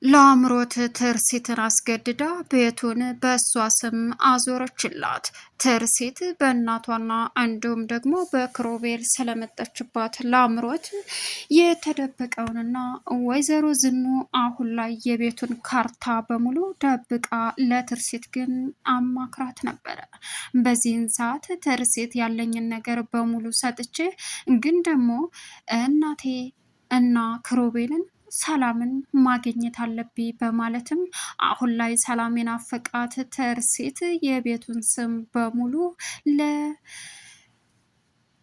ለአምሮት ትርሲትን አስገድዳ ቤቱን በእሷ ስም አዞረችላት። ትርሲት በእናቷና እንዲሁም ደግሞ በክሮቤል ስለመጠችባት ለአምሮት የተደበቀውንና ወይዘሮ ዝኑ አሁን ላይ የቤቱን ካርታ በሙሉ ደብቃ ለትርሲት ግን አማክራት ነበረ። በዚህን ሰዓት ትርሲት ያለኝን ነገር በሙሉ ሰጥቼ ግን ደግሞ እናቴ እና ክሮቤልን ሰላምን ማግኘት አለብኝ በማለትም አሁን ላይ ሰላም የናፈቃት ትርሲት የቤቱን ስም በሙሉ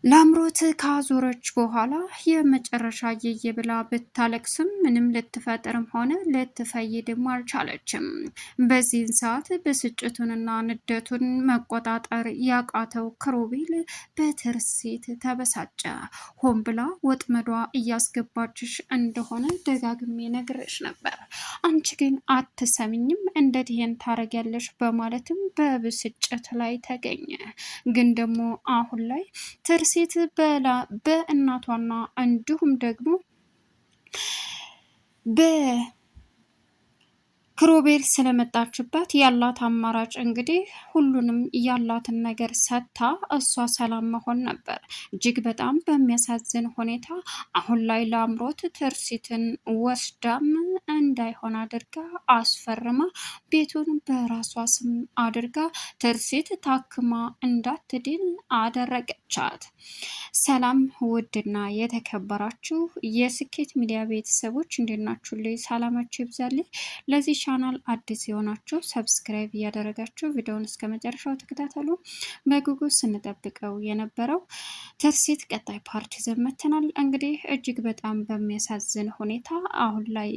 ለአምሮት ካዞረች በኋላ የመጨረሻ የየ ብላ ብታለቅስም ምንም ልትፈጥርም ሆነ ልትፈይድም አልቻለችም። በዚህን ሰዓት ብስጭቱንና ንደቱን መቆጣጠር ያቃተው ክሮቤል በትርሲት ተበሳጨ። ሆን ብላ ወጥመዷ እያስገባችሽ እንደሆነ ደጋግሜ ነግሬሽ ነበር፣ አንቺ ግን አትሰሚኝም፣ እንዴት ይሄን ታረጊያለሽ? በማለትም በብስጭት ላይ ተገኘ። ግን ደግሞ አሁን ላይ ትርሲት በእናቷና እንዲሁም ደግሞ ክሮቤል ስለመጣችበት ያላት አማራጭ እንግዲህ ሁሉንም ያላትን ነገር ሰጥታ እሷ ሰላም መሆን ነበር። እጅግ በጣም በሚያሳዝን ሁኔታ አሁን ላይ ለአምሮት ትርሲትን ወስዳም እንዳይሆን አድርጋ አስፈርማ ቤቱን በራሷ ስም አድርጋ ትርሲት ታክማ እንዳትድን አደረገቻት። ሰላም ውድና የተከበራችሁ የስኬት ሚዲያ ቤተሰቦች እንዴናችሁ? ላይ ሰላማችሁ ይብዛልኝ። ለዚህ ቻናል አዲስ የሆናችሁ ሰብስክራይብ እያደረጋችሁ ቪዲዮውን እስከ መጨረሻው ተከታተሉ። በጉጉት ስንጠብቀው የነበረው ትርሲት ቀጣይ ፓርት ይዘን መጥተናል። እንግዲህ እጅግ በጣም በሚያሳዝን ሁኔታ አሁን ላይ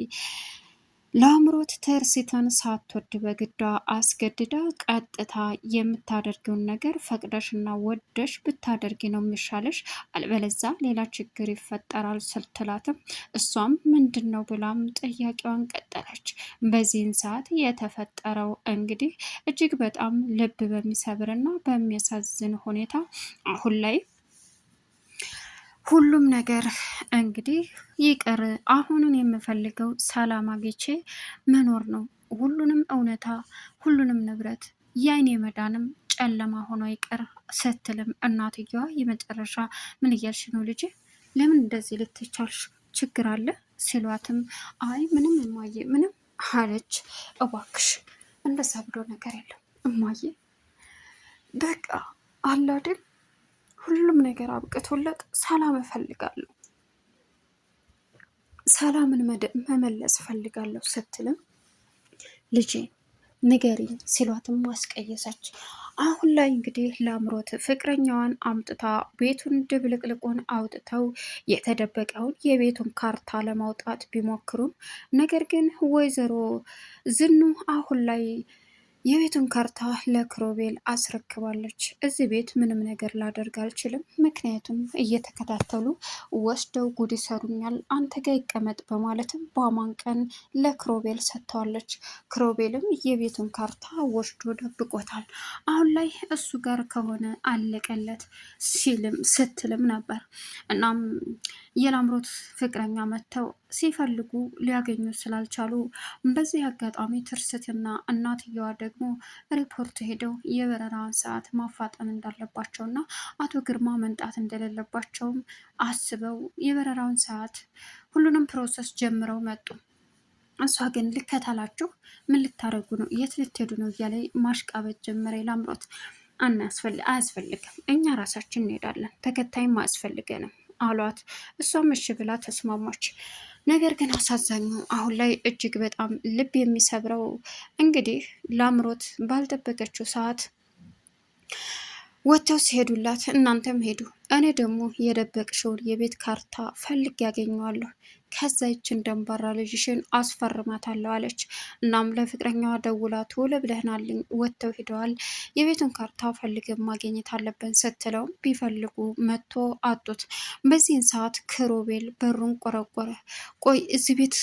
ለአምሮት ትርሲትን ሳትወድ በግዷ አስገድዳ ቀጥታ የምታደርገውን ነገር ፈቅደሽና ወደሽ ብታደርጊ ነው የሚሻለሽ፣ አልበለዛ ሌላ ችግር ይፈጠራል ስትላትም እሷም ምንድን ነው ብላም ጥያቄዋን ቀጠለች። በዚህን ሰዓት የተፈጠረው እንግዲህ እጅግ በጣም ልብ በሚሰብርና በሚያሳዝን ሁኔታ አሁን ላይ ሁሉም ነገር እንግዲህ ይቅር፣ አሁንን የምፈልገው ሰላም አግኝቼ መኖር ነው። ሁሉንም እውነታ፣ ሁሉንም ንብረት የአይኔ መዳንም ጨለማ ሆኖ ይቅር ስትልም እናትየዋ የመጨረሻ ምን እያልሽ ነው ልጄ? ለምን እንደዚህ ልትቻልሽ? ችግር አለ ሲሏትም አይ ምንም እማዬ ምንም አለች። እባክሽ እንደዛ ብሎ ነገር የለም እማዬ፣ በቃ አላድል ሁሉም ነገር አብቅቶለት ሰላም እፈልጋለሁ፣ ሰላምን መመለስ እፈልጋለሁ ስትልም ልጄ ንገሪኝ ሲሏትም ማስቀየሰች። አሁን ላይ እንግዲህ ለአምሮት ፍቅረኛዋን አምጥታ ቤቱን ድብልቅልቁን አውጥተው የተደበቀውን የቤቱን ካርታ ለማውጣት ቢሞክሩም ነገር ግን ወይዘሮ ዝኑ አሁን ላይ የቤቱን ካርታ ለክሮቤል አስረክባለች። እዚህ ቤት ምንም ነገር ላደርግ አልችልም፣ ምክንያቱም እየተከታተሉ ወስደው ጉድ ይሰሩኛል፣ አንተ ጋ ይቀመጥ በማለትም በአማን ቀን ለክሮቤል ሰጥተዋለች። ክሮቤልም የቤቱን ካርታ ወስዶ ደብቆታል። አሁን ላይ እሱ ጋር ከሆነ አለቀለት ስትልም ነበር። እናም የላምሮት ፍቅረኛ መጥተው ሲፈልጉ ሊያገኙ ስላልቻሉ በዚህ አጋጣሚ ትርስትና እናትየዋ ደግሞ ሪፖርት ሄደው የበረራውን ሰዓት ማፋጠን እንዳለባቸውና አቶ ግርማ መምጣት እንደሌለባቸውም አስበው የበረራውን ሰዓት ሁሉንም ፕሮሰስ ጀምረው መጡ። እሷ ግን ልከታላችሁ፣ ምን ልታደርጉ ነው? የት ልትሄዱ ነው? እያለ ማሽቃበጥ ጀመረ። ላምሮት አያስፈልግም፣ እኛ ራሳችን እንሄዳለን፣ ተከታይም አያስፈልገንም አሏት። እሷም እሺ ብላ ተስማማች። ነገር ግን አሳዛኙ አሁን ላይ እጅግ በጣም ልብ የሚሰብረው እንግዲህ ላምሮት ባልጠበቀችው ሰዓት ወጥተው ሲሄዱላት እናንተም ሄዱ፣ እኔ ደግሞ የደበቅሽውን የቤት ካርታ ፈልግ ያገኘዋለሁ፣ ከዛ ይችን ደንባራ ልጅሽን አስፈርማታለሁ አለች። እናም ለፍቅረኛዋ ደውላ ቶሎ ብለህናልኝ ወጥተው ሂደዋል፣ የቤቱን ካርታ ፈልገን ማግኘት አለብን ስትለውም ቢፈልጉ መጥቶ አጡት። በዚህን ሰዓት ክሮቤል በሩን ቆረቆረ። ቆይ እዚህ ቤት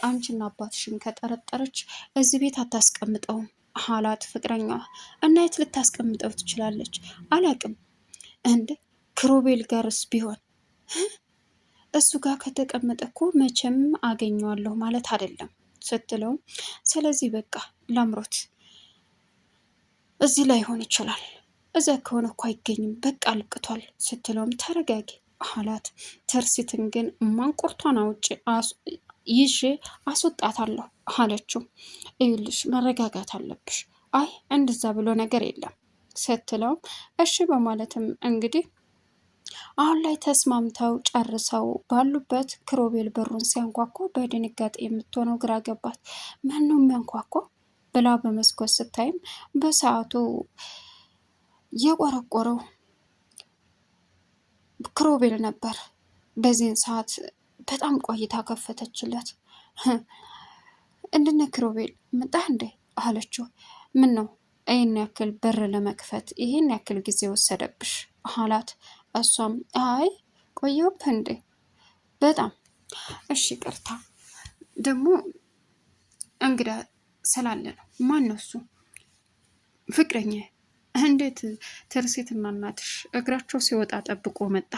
አንቺና አባትሽን ከጠረጠረች እዚህ ቤት አታስቀምጠውም አላት ፍቅረኛዋ። እና የት ልታስቀምጠው ትችላለች? አላቅም። እንደ ክሮቤል ጋርስ ቢሆን እሱ ጋር ከተቀመጠ እኮ መቼም አገኘዋለሁ ማለት አይደለም ስትለው ስለዚህ በቃ ላምሮት እዚህ ላይ ሆን ይችላል እዚያ ከሆነ እኮ አይገኝም በቃ አልቅቷል ስትለውም ተረጋጊ አላት። ትርሲትን ግን ማንቁርቷን አውጭ ይዤ አስወጣታለሁ አለችው። ይኸውልሽ መረጋጋት አለብሽ። አይ እንደዛ ብሎ ነገር የለም ስትለው እሺ በማለትም እንግዲህ አሁን ላይ ተስማምተው ጨርሰው ባሉበት ክሮቤል በሩን ሲያንኳኳ በድንጋጤ የምትሆነው ግራ ገባት። ማን ነው የሚያንኳኳ ብላ በመስኮት ስታይም በሰዓቱ የቆረቆረው ክሮቤል ነበር። በዚህን ሰዓት በጣም ቆይታ ከፈተችለት። እንድነ ክሮቤል መጣህ እንዴ አለችው። ምን ነው ይህን ያክል በር ለመክፈት ይህን ያክል ጊዜ ወሰደብሽ አላት። እሷም አይ ቆየሁብህ እንዴ በጣም እሺ ቅርታ ደግሞ እንግዳ ስላለ ነው። ማን ነው እሱ? ፍቅረኛ። እንዴት ትርሲትና እናትሽ እግራቸው ሲወጣ ጠብቆ መጣ?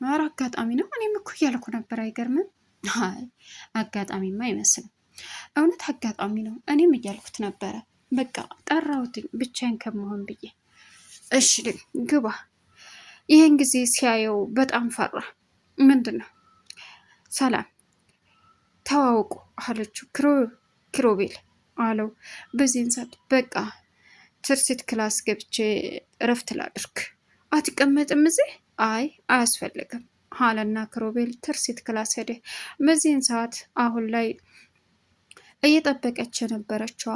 ኧረ አጋጣሚ ነው። እኔም እኮ እያልኩ ነበር። አይገርምም? አይ አጋጣሚማ አይመስልም። እውነት አጋጣሚ ነው። እኔም እያልኩት ነበረ። በቃ ጠራሁትኝ ብቻዬን ከመሆን ብዬ። እሺ ግባ። ይህን ጊዜ ሲያየው በጣም ፈራ። ምንድን ነው? ሰላም ተዋውቁ አለችው። ክሮቤል አለው። በዚህን ሰዓት በቃ ትርሲት ክላስ ገብቼ እረፍት ላድርግ። አትቀመጥም እዚህ? አይ አያስፈልግም አለና ክሮቤል ትርሲት ክላስ ሄደ። በዚህን ሰዓት አሁን ላይ እየጠበቀች የነበረችዋ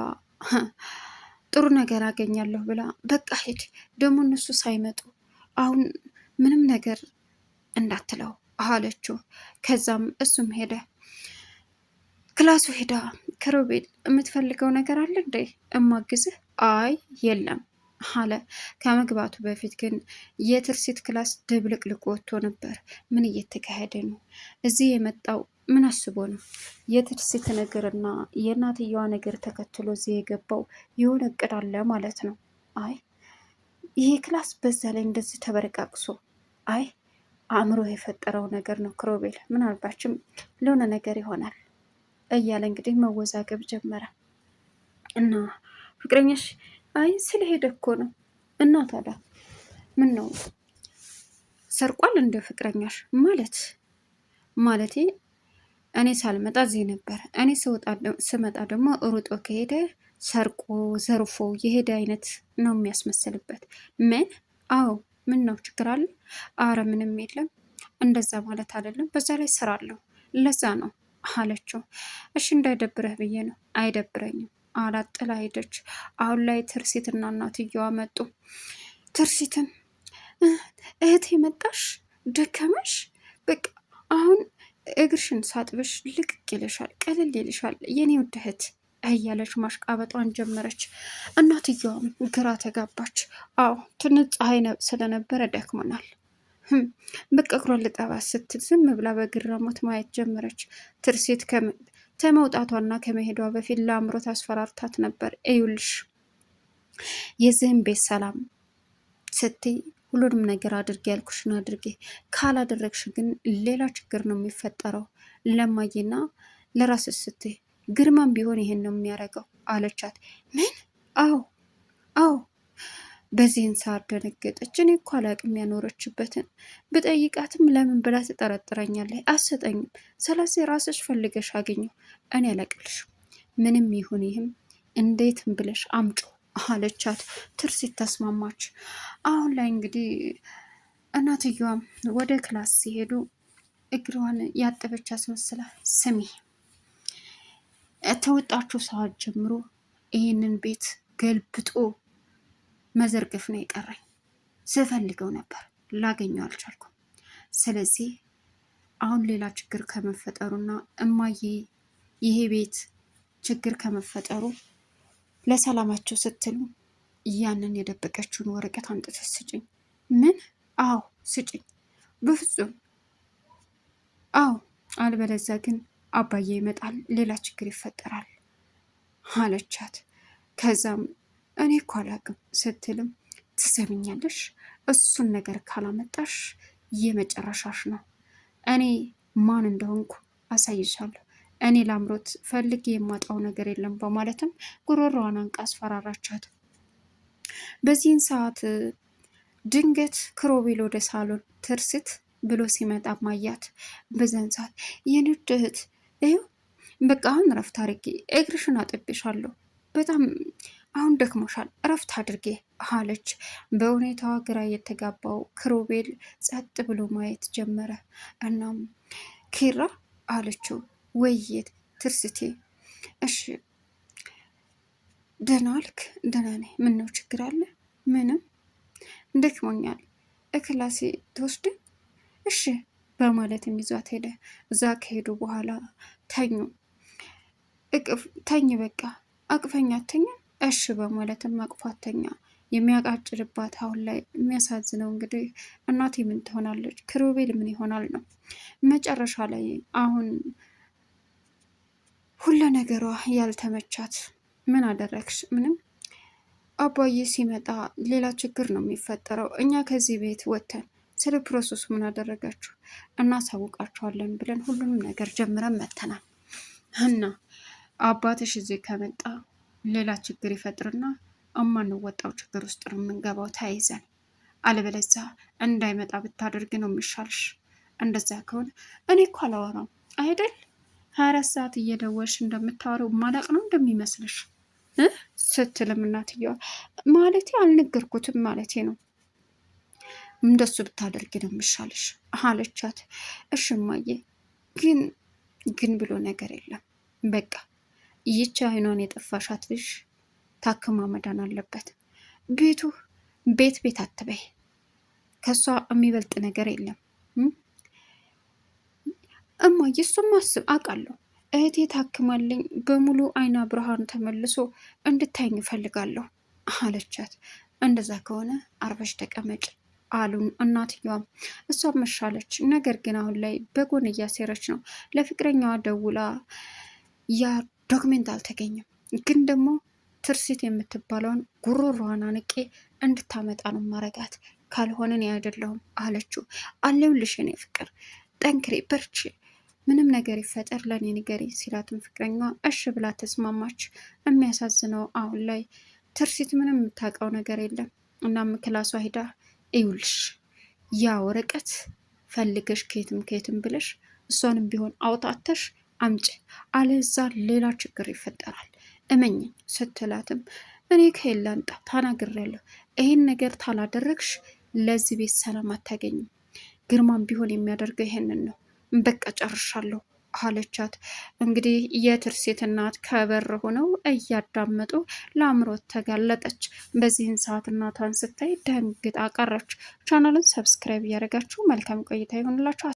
ጥሩ ነገር አገኛለሁ ብላ በቃ ሄድ ደግሞ እነሱ ሳይመጡ አሁን ምንም ነገር እንዳትለው አለችው። ከዛም እሱም ሄደ። ክላሱ ሄዳ ክሮቤል የምትፈልገው ነገር አለ እንዴ እማግዝህ? አይ የለም አለ። ከመግባቱ በፊት ግን የትርሲት ክላስ ድብልቅልቅ ወጥቶ ነበር። ምን እየተካሄደ ነው? እዚህ የመጣው ምን አስቦ ነው? የትርሲት ነገርና የእናትየዋ ነገር ተከትሎ እዚህ የገባው የሆነ እቅድ አለ ማለት ነው። አይ ይሄ ክላስ በዛ ላይ እንደዚህ ተበረቃቅሶ አይ አእምሮ የፈጠረው ነገር ነው ክሮቤል፣ ምናልባችም ለሆነ ነገር ይሆናል እያለ እንግዲህ መወዛገብ ጀመረ። እና ፍቅረኛሽ? አይ ስለሄደ እኮ ነው። እና ታዲያ ምን ነው ሰርቋል እንደ ፍቅረኛሽ? ማለቴ እኔ ሳልመጣ እዚህ ነበር። እኔ ስመጣ ደግሞ ሩጦ ከሄደ ሰርቆ ዘርፎ የሄደ አይነት ነው የሚያስመስልበት። ምን? አዎ ምን ነው ችግር አለ? አረ ምንም የለም። እንደዛ ማለት አይደለም። በዛ ላይ ስራ አለው ለዛ ነው አለችው። እሺ እንዳይደብረህ ብዬ ነው። አይደብረኝም አላት። ጥላ ሄደች። አሁን ላይ ትርሲትና እናትየዋ መጡ። ትርሲትን እህቴ መጣሽ? ደከመሽ? በቃ አሁን እግርሽን ሳጥብሽ ልቅቅ ይልሻል፣ ቀልል ይልሻል የኔ ውድ እህት እያለች ማሽቃበጧን ጀመረች። እናትየዋም ግራ ተጋባች። አዎ ትንሽ ፀሐይ ስለነበረ ደክሞናል። በቃ እግሯን ልጠባ ስትል ዝም ብላ በግራሞት ማየት ጀመረች። ትርሲት ከመውጣቷና ከመሄዷ በፊት ለአምሮት አስፈራርታት ነበር። እዩልሽ የዚህም ቤት ሰላም ስትይ ሁሉንም ነገር አድርጌ ያልኩሽን አድርጌ፣ ካላደረግሽ ግን ሌላ ችግር ነው የሚፈጠረው ለማየና ለራስሽ ስትይ፣ ግርማም ቢሆን ይሄን ነው የሚያደርገው አለቻት። ምን? አዎ በዚህን ሰዓት ደነገጠች። እኔ እኮ አላቅም ያኖረችበትን፣ ብጠይቃትም ለምን ብላ ትጠረጥረኛለች፣ አሰጠኝም። ስለዚህ ራስሽ ፈልገሽ አገኘው፣ እኔ አላቅልሽም። ምንም ይሁን ይህም እንዴትም ብለሽ አምጮ አለቻት። ትርሲት ተስማማች። አሁን ላይ እንግዲህ እናትየዋም ወደ ክላስ ሲሄዱ እግሯን ያጠበች አስመስላ፣ ስሚ ተወጣችሁ ሰዓት ጀምሮ ይህንን ቤት ገልብጦ መዘርገፍ ነው የቀረኝ። ስፈልገው ነበር ላገኘው አልቻልኩም። ስለዚህ አሁን ሌላ ችግር ከመፈጠሩና እማዬ ይሄ ቤት ችግር ከመፈጠሩ ለሰላማቸው ስትሉ ያንን የደበቀችውን ወረቀት አምጥተሽ ስጭኝ። ምን? አዎ ስጭኝ። በፍጹም አዎ፣ አልበለዚያ ግን አባዬ ይመጣል፣ ሌላ ችግር ይፈጠራል አለቻት። ከዛም እኔ እኮ አላቅም ስትልም፣ ትሰምኛለሽ? እሱን ነገር ካላመጣሽ የመጨረሻሽ ነው። እኔ ማን እንደሆንኩ አሳይሻለሁ። እኔ ላምሮት ፈልጌ የማጣው ነገር የለም በማለትም ጉሮሮዋን አንቃ አስፈራራቻት። በዚህን ሰዓት ድንገት ክሮቤል ወደ ሳሎን ትርስት ብሎ ሲመጣ ማያት። በዘን ሰዓት የንድ እህት ይኸው በቃ አሁን እረፍት አድርጌ እግርሽን አጥቤሻለሁ፣ በጣም አሁን ደክሞሻል፣ እረፍት አድርጌ አለች። በሁኔታዋ ግራ የተጋባው ክሮቤል ጸጥ ብሎ ማየት ጀመረ። እናም ኪራ አለችው፣ ወየት ትርስቴ፣ እሺ ደህና አልክ? ደህና ነኝ። ምን ነው ችግር አለ? ምንም ደክሞኛል፣ እክላሴ ትወስድን? እሺ በማለትም ይዟት ሄደ። እዛ ከሄዱ በኋላ ተኙ። ተኝ በቃ አቅፈኛ ተኛ። እሺ በማለትም አቅፏት ተኛ። የሚያቃጭልባት አሁን ላይ የሚያሳዝነው እንግዲህ እናቴ ምን ትሆናለች፣ ክሮቤል ምን ይሆናል ነው መጨረሻ ላይ አሁን ሁሉ ነገሯ ያልተመቻት። ምን አደረግሽ? ምንም አባዬ ሲመጣ ሌላ ችግር ነው የሚፈጠረው። እኛ ከዚህ ቤት ወጥተን ስለ ፕሮሰሱ ምን አደረጋችሁ እናሳውቃችኋለን ብለን ሁሉንም ነገር ጀምረን መተናል እና አባትሽ እዚህ ከመጣ ሌላ ችግር ይፈጥርና እማንወጣው ችግር ውስጥ ነው የምንገባው ተያይዘን። አለበለዚያ እንዳይመጣ ብታደርግ ነው የሚሻልሽ። እንደዛ ከሆነ እኔ እኮ አላወራም አይደል 24 ሰዓት እየደወልሽ እንደምታወረው ማላቅ ነው እንደሚመስልሽ ስትልም እናትየዋ ማለቴ አልነገርኩትም ማለቴ ነው፣ እንደሱ ብታደርግ ነው የሚሻልሽ አለቻት። እሺ እማዬ ግን ብሎ ነገር የለም በቃ ይቺ አይኗን የጠፋሻት ልጅ ታክማ መዳን አለበት። ቤት አትበይ፣ ከሷ የሚበልጥ ነገር የለም። እማዬ እሱም አስብ አውቃለሁ፣ እህቴ ታክማልኝ በሙሉ አይና ብርሃን ተመልሶ እንድታይኝ እፈልጋለሁ አለቻት። እንደዛ ከሆነ አርፈሽ ተቀመጭ አሉን እናትየዋም። እሷም መሻለች። ነገር ግን አሁን ላይ በጎን እያሴረች ነው። ለፍቅረኛዋ ደውላ ያ ዶክሜንት አልተገኘም፣ ግን ደግሞ ትርሲት የምትባለውን ጉሮሯን አንቄ እንድታመጣ ነው ማረጋት፣ ካልሆነን አይደለሁም አለችው። አለሁልሽ የኔ ፍቅር፣ ጠንክሬ በርቺ፣ ምንም ነገር ይፈጠር ለእኔ ንገሪ ሲላትም ፍቅረኛዋ እሺ ብላ ተስማማች። የሚያሳዝነው አሁን ላይ ትርሲት ምንም የምታውቀው ነገር የለም። እናም ክላሷ ሂዳ ይውልሽ ያ ወረቀት ፈልገሽ ከየትም ብለሽ እሷንም ቢሆን አውጣተሽ አምጪ፣ አለዛ ሌላ ችግር ይፈጠራል እመኝ ስትላትም እኔ ከየላንጣ ታናግሬያለሁ፣ ይህን ነገር ታላደረግሽ ለዚህ ቤት ሰላም አታገኝም። ግርማም ቢሆን የሚያደርገው ይሄንን ነው። በቃ ጨርሻለሁ አለቻት። እንግዲህ የትርሲት እናት ከበር ሆነው እያዳመጡ ለአምሮት ተጋለጠች። በዚህን ሰዓት እናቷን ስታይ ደንግጣ ቀረች። ቻናሉን ሰብስክራይብ እያደረጋችሁ መልካም ቆይታ ይሆንላችሁ።